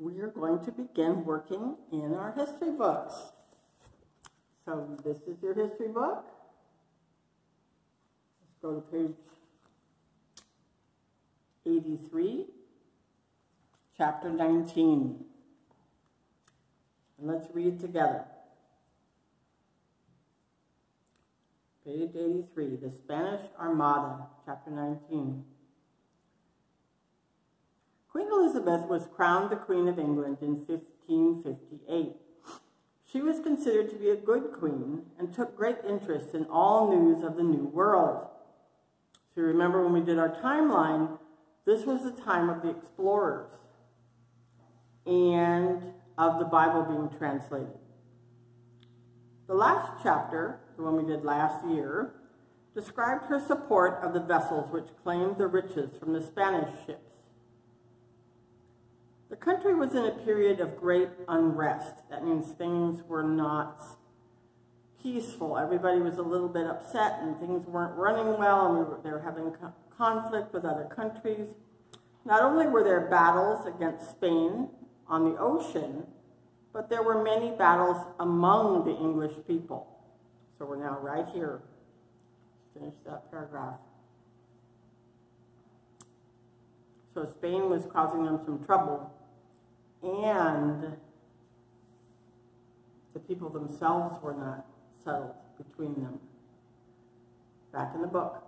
we are going to begin working in our history books. So this is your history book. Let's go to page 83, chapter 19. And let's read together. Page 83, the Spanish Armada, chapter 19. Queen Elizabeth was crowned the Queen of England in 1558. She was considered to be a good queen and took great interest in all news of the New World. So you remember when we did our timeline, this was the time of the explorers and of the Bible being translated. The last chapter, the one we did last year, described her support of the vessels which claimed the riches from the Spanish ships. The country was in a period of great unrest. That means things were not peaceful. Everybody was a little bit upset and things weren't running well, and they were having conflict with other countries. Not only were there battles against Spain on the ocean, but there were many battles among the English people. So we're now right here. Finish that paragraph. So Spain was causing them some trouble, and the people themselves were not settled between them. Back in the book.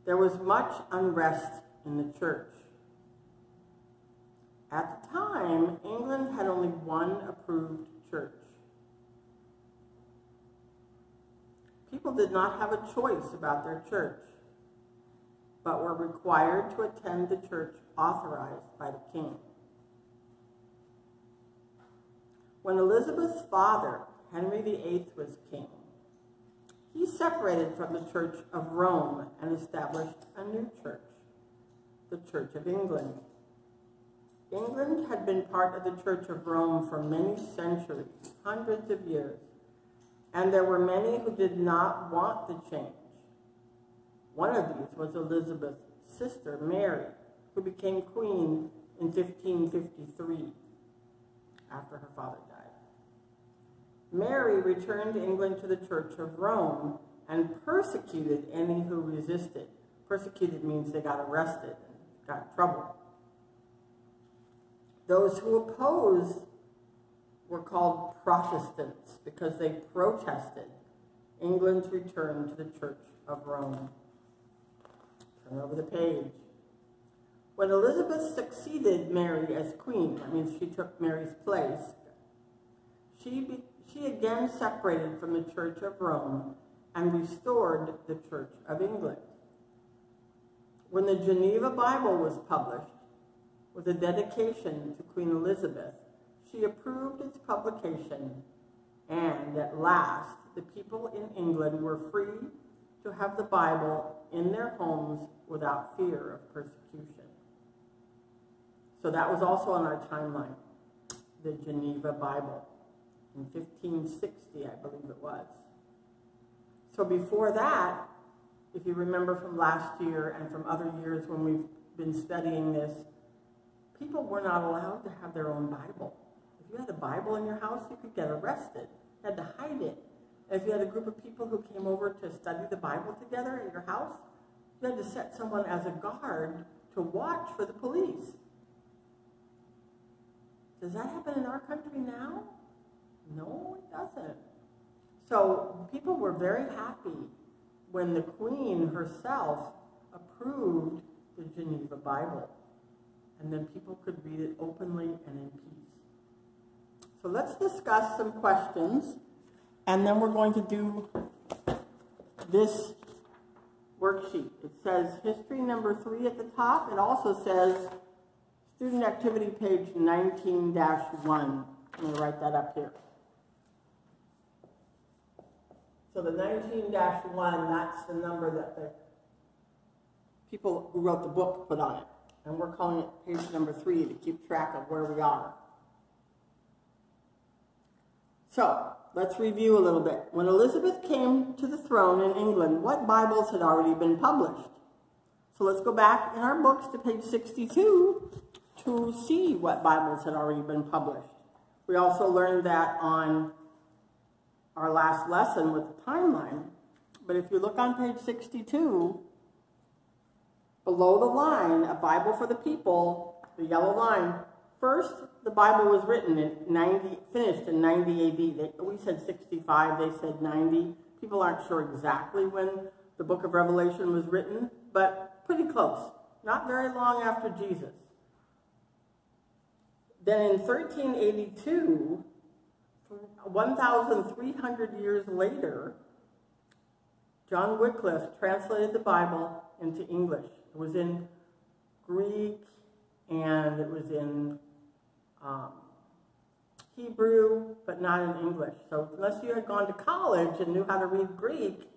There was much unrest in the church. At the time, England had only one approved church. People did not have a choice about their church, but were required to attend the church authorized by the king. When Elizabeth's father, Henry VIII, was king, he separated from the Church of Rome and established a new church, the Church of England. England had been part of the Church of Rome for many centuries, hundreds of years, and there were many who did not want the change. One of these was Elizabeth's sister, Mary, who became queen in 1553, after her father died. Mary returned England to the Church of Rome and persecuted any who resisted. Persecuted means they got arrested and got in trouble. Those who opposed were called Protestants because they protested England's return to the Church of Rome. Turn over the page. When Elizabeth succeeded Mary as queen, that means she took Mary's place, she again separated from the Church of Rome and restored the Church of England. When the Geneva Bible was published, with a dedication to Queen Elizabeth, she approved its publication, and at last, the people in England were free to have the Bible in their homes without fear of persecution. So that was also on our timeline, the Geneva Bible, in 1560, I believe it was. So before that, if you remember from last year and from other years when we've been studying this, people were not allowed to have their own Bible. If you had a Bible in your house, you could get arrested. You had to hide it. If you had a group of people who came over to study the Bible together at your house, you had to set someone as a guard to watch for the police. Does that happen in our country now? No, it doesn't. So people were very happy when the Queen herself approved the Geneva Bible. And then people could read it openly and in peace. So let's discuss some questions, and then we're going to do this worksheet. It says history number 3 at the top. It also says student activity page 19-1. I'm going to write that up here. So the 19-1, that's the number that the people who wrote the book put on it. And we're calling it page number 3 to keep track of where we are. So, let's review a little bit. When Elizabeth came to the throne in England, what Bibles had already been published? So let's go back in our books to page 62 to see what Bibles had already been published. We also learned that on our last lesson with the timeline. But if you look on page 62, below the line, a Bible for the people, the yellow line, first the Bible was written finished in 90 AD. We said 65, they said 90. People aren't sure exactly when the book of Revelation was written, but pretty close. Not very long after Jesus. Then in 1382, 1,300 years later, John Wycliffe translated the Bible into English. It was in Greek and it was in Hebrew, but not in English. So unless you had gone to college and knew how to read Greek,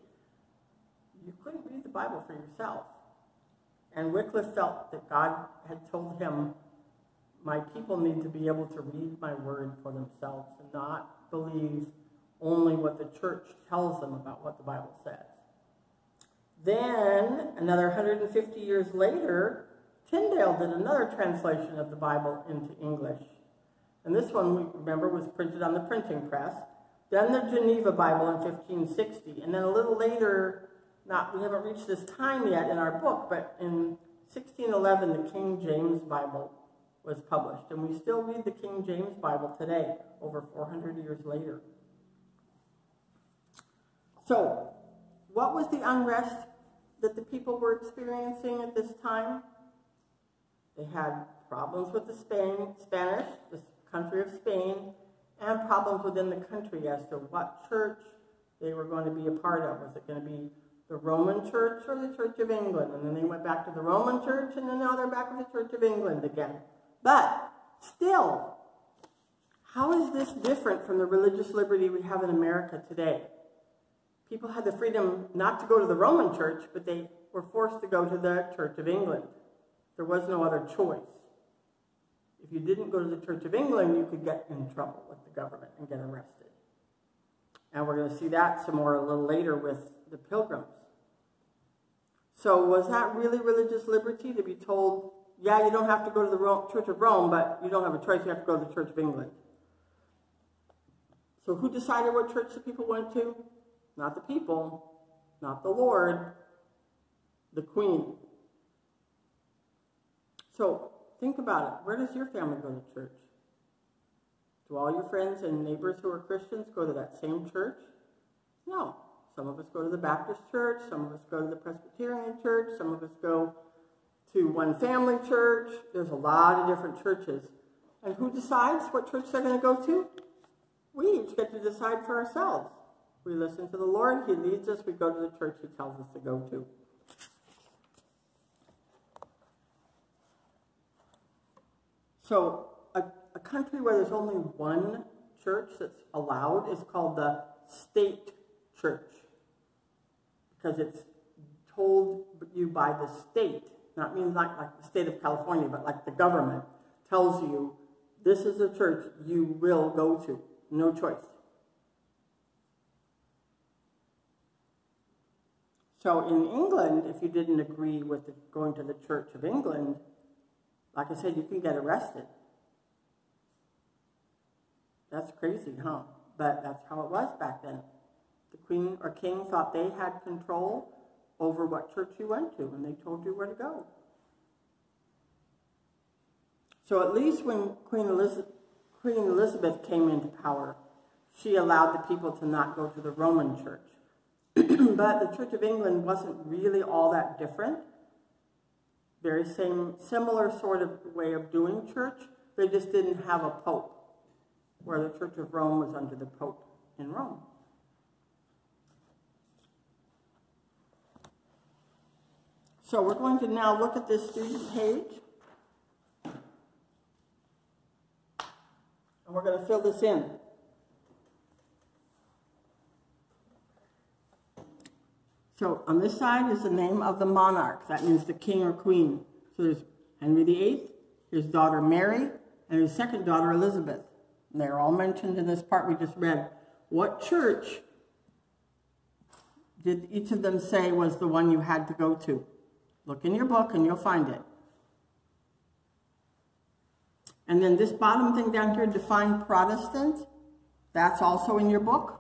you couldn't read the Bible for yourself. And Wycliffe felt that God had told him, my people need to be able to read my word for themselves and not believe only what the church tells them about what the Bible says. Then, another 150 years later, Tyndale did another translation of the Bible into English. And this one, we remember, was printed on the printing press. Then the Geneva Bible in 1560. And then a little later, we haven't reached this time yet in our book, but in 1611, the King James Bible was published. And we still read the King James Bible today, over 400 years later. So, what was the unrest that the people were experiencing at this time? They had problems with the Spanish, the country of Spain, and problems within the country as to what church they were going to be a part of. Was it going to be the Roman Church or the Church of England? And then they went back to the Roman Church, and then now they're back with the Church of England again. But still, how is this different from the religious liberty we have in America today? People had the freedom not to go to the Roman Church, but they were forced to go to the Church of England. There was no other choice. If you didn't go to the Church of England, you could get in trouble with the government and get arrested. And we're going to see that some more a little later with the Pilgrims. So was that really religious liberty to be told, yeah, you don't have to go to the Church of Rome, but you don't have a choice, you have to go to the Church of England? So who decided what church the people went to? Not the people, not the Lord, the Queen. So think about it. Where does your family go to church? Do all your friends and neighbors who are Christians go to that same church? No. Some of us go to the Baptist church, some of us go to the Presbyterian church, some of us go to One Family Church. There's a lot of different churches. And who decides what church they're going to go to? We each get to decide for ourselves. We listen to the Lord, He leads us, we go to the church He tells us to go to. So, a country where there's only one church that's allowed is called the state church. Because it's told you by the state, not means like the state of California, but like the government tells you, this is a church you will go to. No choice. So in England, if you didn't agree with going to the Church of England, like I said, you can get arrested. That's crazy, huh? But that's how it was back then. The queen or king thought they had control over what church you went to, and they told you where to go. So at least when Queen Elizabeth came into power, she allowed the people to not go to the Roman church. But the Church of England wasn't really all that different. Very similar sort of way of doing church. They just didn't have a pope, where the Church of Rome was under the pope in Rome. So we're going to now look at this student page. And we're going to fill this in. So on this side is the name of the monarch. That means the king or queen. So there's Henry VIII, his daughter Mary, and his second daughter Elizabeth. And they're all mentioned in this part we just read. What church did each of them say was the one you had to go to? Look in your book and you'll find it. And then this bottom thing down here, define Protestant, that's also in your book.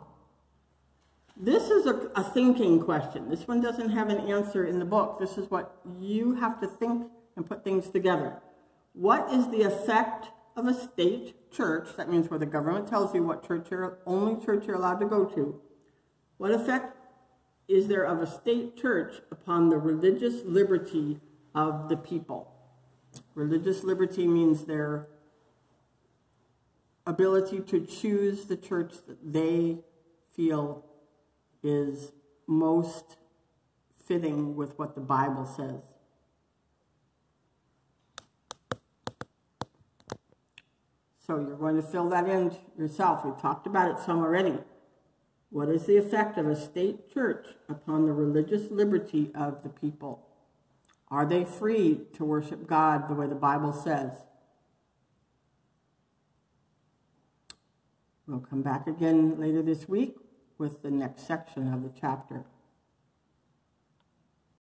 This is a thinking question. This one doesn't have an answer in the book. This is what you have to think and put things together. What is the effect of a state church? That means where the government tells you what only church you're allowed to go to. What effect is there of a state church upon the religious liberty of the people? Religious liberty means their ability to choose the church that they feel is most fitting with what the Bible says. So you're going to fill that in yourself. We've talked about it some already. What is the effect of a state church upon the religious liberty of the people? Are they free to worship God the way the Bible says? We'll come back again later this week with the next section of the chapter.